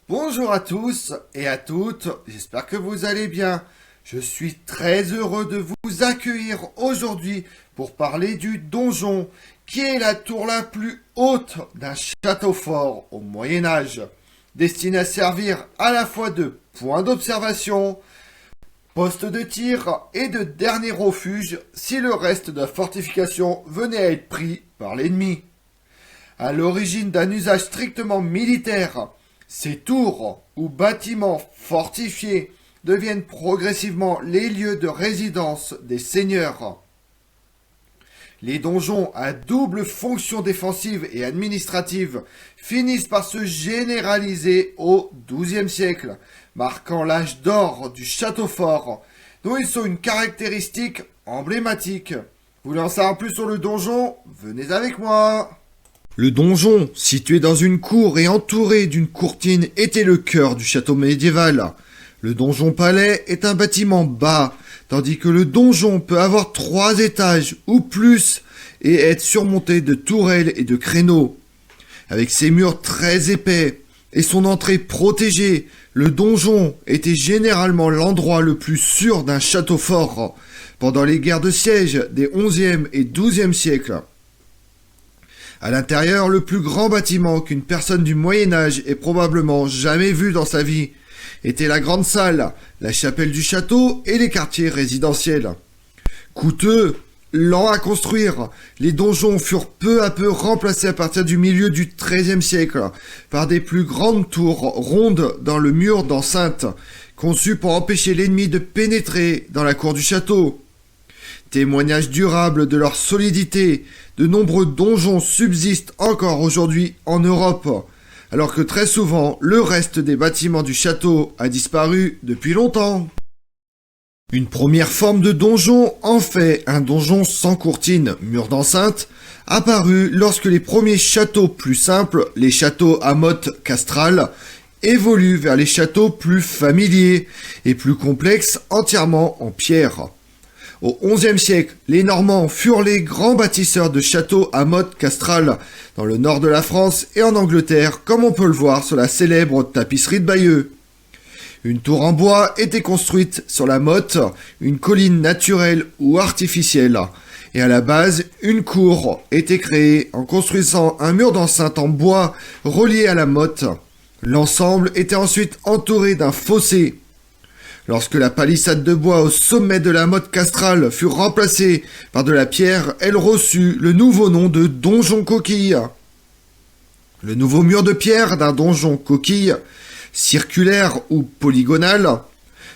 Bonjour à tous et à toutes, j'espère que vous allez bien. Je suis très heureux de vous accueillir aujourd'hui pour parler du donjon, qui est la tour la plus haute d'un château fort au Moyen Âge, destiné à servir à la fois de point d'observation, poste de tir et de dernier refuge si le reste de la fortification venait à être pris par l'ennemi. À l'origine d'un usage strictement militaire, ces tours ou bâtiments fortifiés deviennent progressivement les lieux de résidence des seigneurs. Les donjons à double fonction défensive et administrative finissent par se généraliser au XIIe siècle, marquant l'âge d'or du château fort, dont ils sont une caractéristique emblématique. Vous voulez en savoir plus sur le donjon? Venez avec moi. Le donjon, situé dans une cour et entouré d'une courtine, était le cœur du château médiéval. Le donjon-palais est un bâtiment bas, tandis que le donjon peut avoir 3 étages ou plus et être surmonté de tourelles et de créneaux. Avec ses murs très épais et son entrée protégée, le donjon était généralement l'endroit le plus sûr d'un château fort pendant les guerres de siège des XIe et XIIe siècles. À l'intérieur, le plus grand bâtiment qu'une personne du Moyen-Âge ait probablement jamais vu dans sa vie était la grande salle, la chapelle du château et les quartiers résidentiels. Coûteux, lents à construire, les donjons furent peu à peu remplacés à partir du milieu du XIIIe siècle par des plus grandes tours rondes dans le mur d'enceinte, conçues pour empêcher l'ennemi de pénétrer dans la cour du château. Témoignage durable de leur solidité, de nombreux donjons subsistent encore aujourd'hui en Europe, alors que très souvent, le reste des bâtiments du château a disparu depuis longtemps. Une première forme de donjon, en fait un donjon sans courtine, mur d'enceinte, apparut lorsque les premiers châteaux plus simples, les châteaux à motte castrale, évoluent vers les châteaux plus familiers et plus complexes entièrement en pierre. Au XIe siècle, les Normands furent les grands bâtisseurs de châteaux à motte castrale dans le nord de la France et en Angleterre, comme on peut le voir sur la célèbre tapisserie de Bayeux. Une tour en bois était construite sur la motte, une colline naturelle ou artificielle, et à la base, une cour était créée en construisant un mur d'enceinte en bois relié à la motte. L'ensemble était ensuite entouré d'un fossé. Lorsque la palissade de bois au sommet de la motte castrale fut remplacée par de la pierre, elle reçut le nouveau nom de donjon coquille. Le nouveau mur de pierre d'un donjon coquille, circulaire ou polygonal,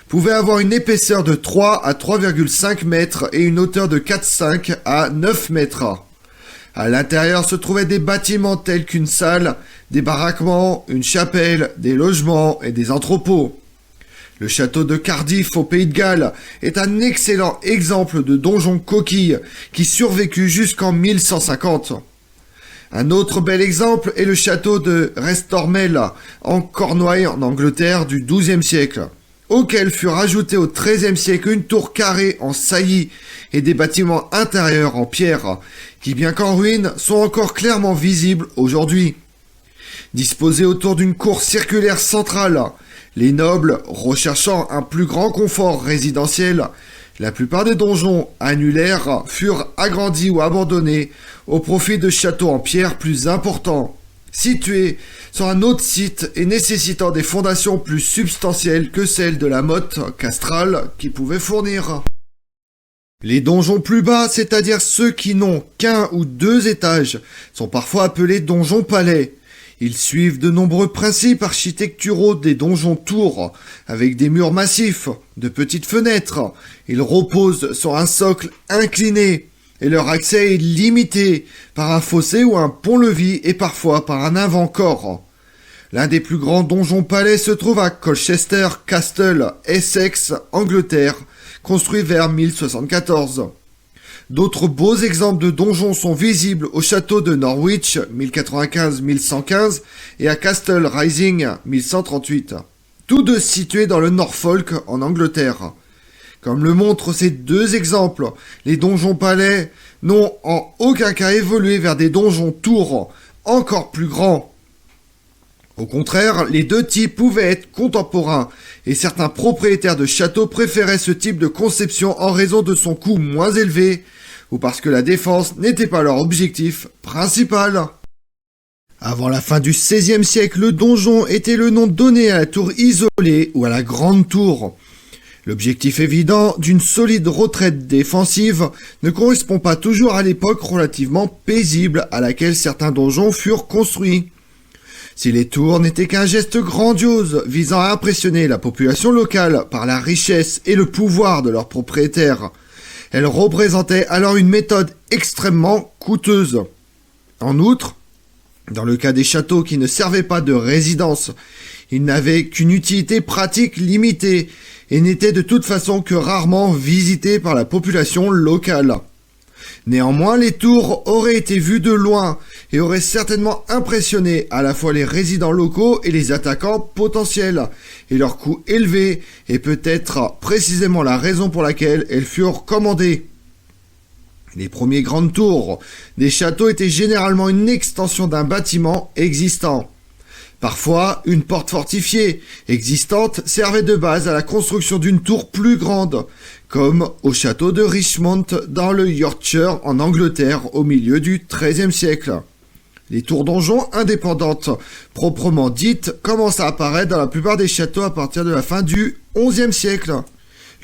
pouvait avoir une épaisseur de 3 à 3,5 mètres et une hauteur de 4,5 à 9 mètres. À l'intérieur se trouvaient des bâtiments tels qu'une salle, des baraquements, une chapelle, des logements et des entrepôts. Le château de Cardiff au Pays de Galles est un excellent exemple de donjon coquille qui survécut jusqu'en 1150. Un autre bel exemple est le château de Restormel en Cornouailles en Angleterre du XIIe siècle, auquel furent ajoutés au XIIIe siècle une tour carrée en saillie et des bâtiments intérieurs en pierre, qui bien qu'en ruine sont encore clairement visibles aujourd'hui. Disposés autour d'une cour circulaire centrale, les nobles, recherchant un plus grand confort résidentiel, la plupart des donjons annulaires furent agrandis ou abandonnés au profit de châteaux en pierre plus importants, situés sur un autre site et nécessitant des fondations plus substantielles que celles de la motte castrale qui pouvaient fournir. Les donjons plus bas, c'est-à-dire ceux qui n'ont qu'un ou 2 étages, sont parfois appelés donjons-palais. Ils suivent de nombreux principes architecturaux des donjons-tours, avec des murs massifs, de petites fenêtres. Ils reposent sur un socle incliné, et leur accès est limité par un fossé ou un pont-levis et parfois par un avant-corps. L'un des plus grands donjons-palais se trouve à Colchester Castle, Essex, Angleterre, construit vers 1074. D'autres beaux exemples de donjons sont visibles au château de Norwich 1095-1115 et à Castle Rising 1138, tous deux situés dans le Norfolk en Angleterre. Comme le montrent ces 2 exemples, les donjons-palais n'ont en aucun cas évolué vers des donjons-tours encore plus grands. Au contraire, les deux types pouvaient être contemporains, et certains propriétaires de châteaux préféraient ce type de conception en raison de son coût moins élevé, ou parce que la défense n'était pas leur objectif principal. Avant la fin du XVIe siècle, le donjon était le nom donné à la tour isolée ou à la grande tour. L'objectif évident d'une solide retraite défensive ne correspond pas toujours à l'époque relativement paisible à laquelle certains donjons furent construits. Si les tours n'étaient qu'un geste grandiose visant à impressionner la population locale par la richesse et le pouvoir de leurs propriétaires, elles représentaient alors une méthode extrêmement coûteuse. En outre, dans le cas des châteaux qui ne servaient pas de résidence, ils n'avaient qu'une utilité pratique limitée et n'étaient de toute façon que rarement visités par la population locale. Néanmoins, les tours auraient été vues de loin et auraient certainement impressionné à la fois les résidents locaux et les attaquants potentiels, et leur coût élevé est peut-être précisément la raison pour laquelle elles furent commandées. Les premières grandes tours des châteaux étaient généralement une extension d'un bâtiment existant. Parfois, une porte fortifiée existante servait de base à la construction d'une tour plus grande, comme au château de Richmond dans le Yorkshire en Angleterre au milieu du XIIIe siècle. Les tours donjons indépendantes, proprement dites, commencent à apparaître dans la plupart des châteaux à partir de la fin du XIe siècle.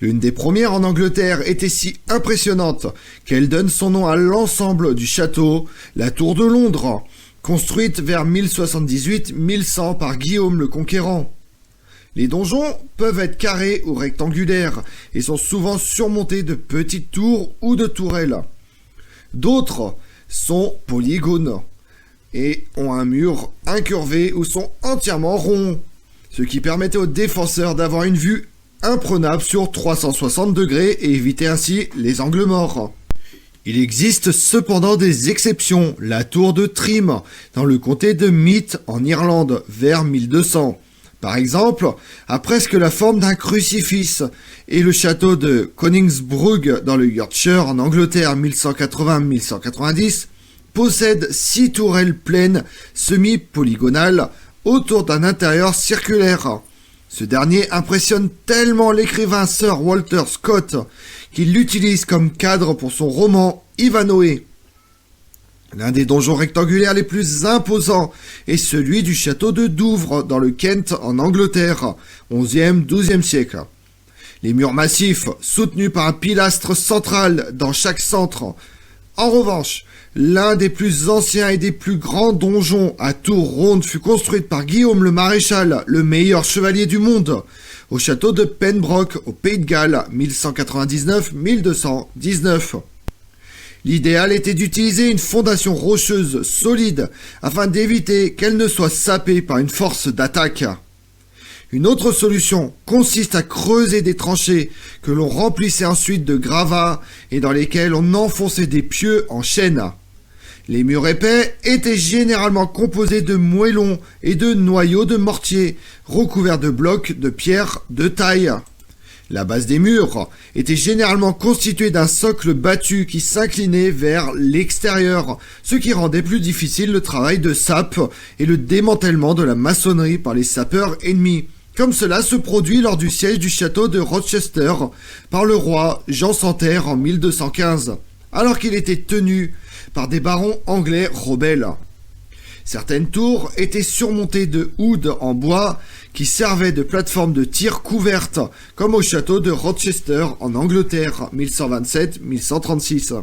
L'une des premières en Angleterre était si impressionnante qu'elle donne son nom à l'ensemble du château, la Tour de Londres, construite vers 1078-1100 par Guillaume le Conquérant. Les donjons peuvent être carrés ou rectangulaires et sont souvent surmontés de petites tours ou de tourelles. D'autres sont polygones et ont un mur incurvé ou sont entièrement ronds, ce qui permettait aux défenseurs d'avoir une vue imprenable sur 360 degrés et éviter ainsi les angles morts. Il existe cependant des exceptions, la tour de Trim, dans le comté de Meath en Irlande, vers 1200. Par exemple, a presque la forme d'un crucifix, et le château de Coningsbrugh dans le Yorkshire en Angleterre 1180-1190 possède 6 tourelles pleines semi-polygonales autour d'un intérieur circulaire. Ce dernier impressionne tellement l'écrivain Sir Walter Scott qu'il l'utilise comme cadre pour son roman Ivanhoe. L'un des donjons rectangulaires les plus imposants est celui du château de Douvres dans le Kent en Angleterre, 11e-12e siècle. Les murs massifs, soutenus par un pilastre central dans chaque centre. En revanche, l'un des plus anciens et des plus grands donjons à tour ronde fut construit par Guillaume le Maréchal, le meilleur chevalier du monde, au château de Pembroke, au Pays de Galles, 1199-1219. L'idéal était d'utiliser une fondation rocheuse solide afin d'éviter qu'elle ne soit sapée par une force d'attaque. Une autre solution consiste à creuser des tranchées que l'on remplissait ensuite de gravats et dans lesquels on enfonçait des pieux en chêne. Les murs épais étaient généralement composés de moellons et de noyaux de mortier, recouverts de blocs de pierre de taille. La base des murs était généralement constituée d'un socle battu qui s'inclinait vers l'extérieur, ce qui rendait plus difficile le travail de sape et le démantèlement de la maçonnerie par les sapeurs ennemis, comme cela se produit lors du siège du château de Rochester par le roi Jean Santerre en 1215, alors qu'il était tenu par des barons anglais rebelles. Certaines tours étaient surmontées de houdes en bois qui servaient de plateforme de tir couverte, comme au château de Rochester en Angleterre, 1127-1136.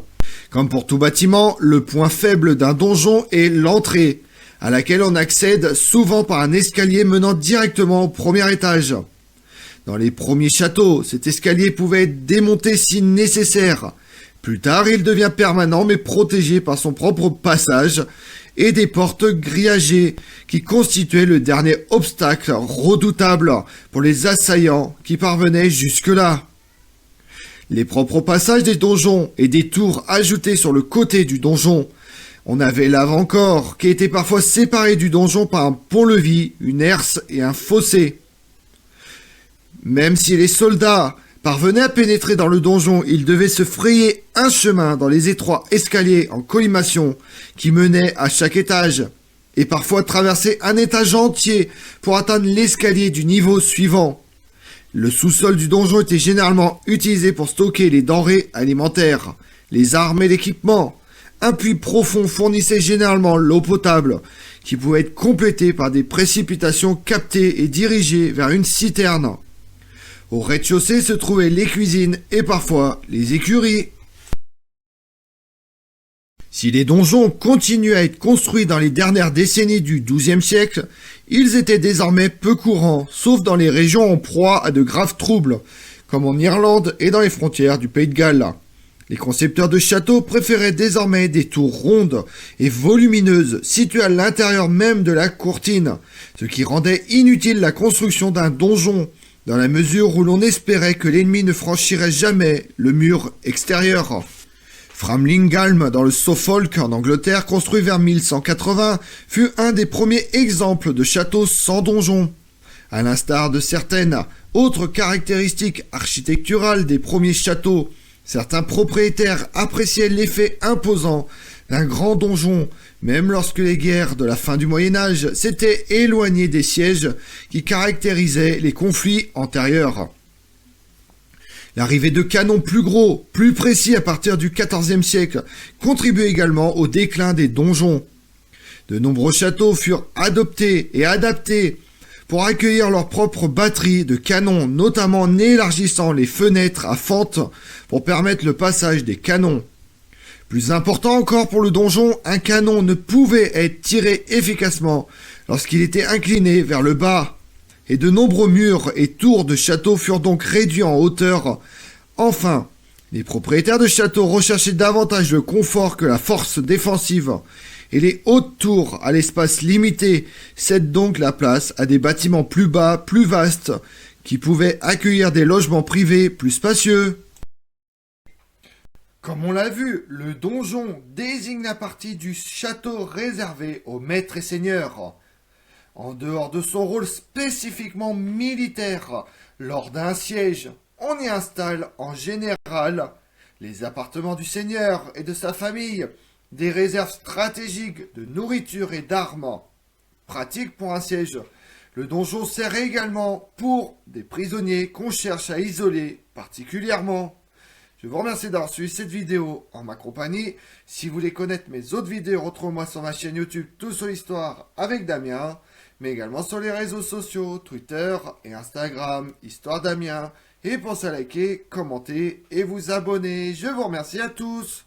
Comme pour tout bâtiment, le point faible d'un donjon est l'entrée, à laquelle on accède souvent par un escalier menant directement au premier étage. Dans les premiers châteaux, cet escalier pouvait être démonté si nécessaire. Plus tard, il devient permanent mais protégé par son propre passage et des portes grillagées qui constituaient le dernier obstacle redoutable pour les assaillants qui parvenaient jusque-là. Les propres passages des donjons et des tours ajoutés sur le côté du donjon. On avait l'avant-corps qui était parfois séparé du donjon par un pont-levis, une herse et un fossé. Même si les soldats parvenaient à pénétrer dans le donjon, ils devaient se frayer un chemin dans les étroits escaliers en collimation qui menaient à chaque étage. et parfois traverser un étage entier pour atteindre l'escalier du niveau suivant. Le sous-sol du donjon était généralement utilisé pour stocker les denrées alimentaires, les armes et l'équipement. Un puits profond fournissait généralement l'eau potable, qui pouvait être complétée par des précipitations captées et dirigées vers une citerne. Au rez-de-chaussée se trouvaient les cuisines et parfois les écuries. Si les donjons continuent à être construits dans les dernières décennies du XIIe siècle, ils étaient désormais peu courants, sauf dans les régions en proie à de graves troubles, comme en Irlande et dans les frontières du Pays de Galles. Les concepteurs de châteaux préféraient désormais des tours rondes et volumineuses situées à l'intérieur même de la courtine, ce qui rendait inutile la construction d'un donjon, dans la mesure où l'on espérait que l'ennemi ne franchirait jamais le mur extérieur. Framlingham, dans le Suffolk, en Angleterre, construit vers 1180, fut un des premiers exemples de châteaux sans donjon. À l'instar de certaines autres caractéristiques architecturales des premiers châteaux, certains propriétaires appréciaient l'effet imposant d'un grand donjon, même lorsque les guerres de la fin du Moyen-Âge s'étaient éloignées des sièges qui caractérisaient les conflits antérieurs. L'arrivée de canons plus gros, plus précis à partir du XIVe siècle, contribue également au déclin des donjons. De nombreux châteaux furent adoptés et adaptés pour accueillir leurs propres batteries de canons, notamment en élargissant les fenêtres à fente pour permettre le passage des canons. Plus important encore pour le donjon, un canon ne pouvait être tiré efficacement lorsqu'il était incliné vers le bas. Et de nombreux murs et tours de châteaux furent donc réduits en hauteur. Enfin, les propriétaires de châteaux recherchaient davantage le confort que la force défensive, et les hautes tours à l'espace limité cèdent donc la place à des bâtiments plus bas, plus vastes, qui pouvaient accueillir des logements privés plus spacieux. Comme on l'a vu, le donjon désigne la partie du château réservée aux maîtres et seigneurs. En dehors de son rôle spécifiquement militaire, lors d'un siège, on y installe en général les appartements du seigneur et de sa famille, des réserves stratégiques de nourriture et d'armes. Pratique pour un siège, le donjon sert également pour des prisonniers qu'on cherche à isoler particulièrement. Je vous remercie d'avoir suivi cette vidéo en ma compagnie. Si vous voulez connaître mes autres vidéos, retrouvez-moi sur ma chaîne YouTube Tout sur l'Histoire avec Damien, mais également sur les réseaux sociaux, Twitter et Instagram, Histoire Damien. Et pensez à liker, commenter et vous abonner. Je vous remercie à tous.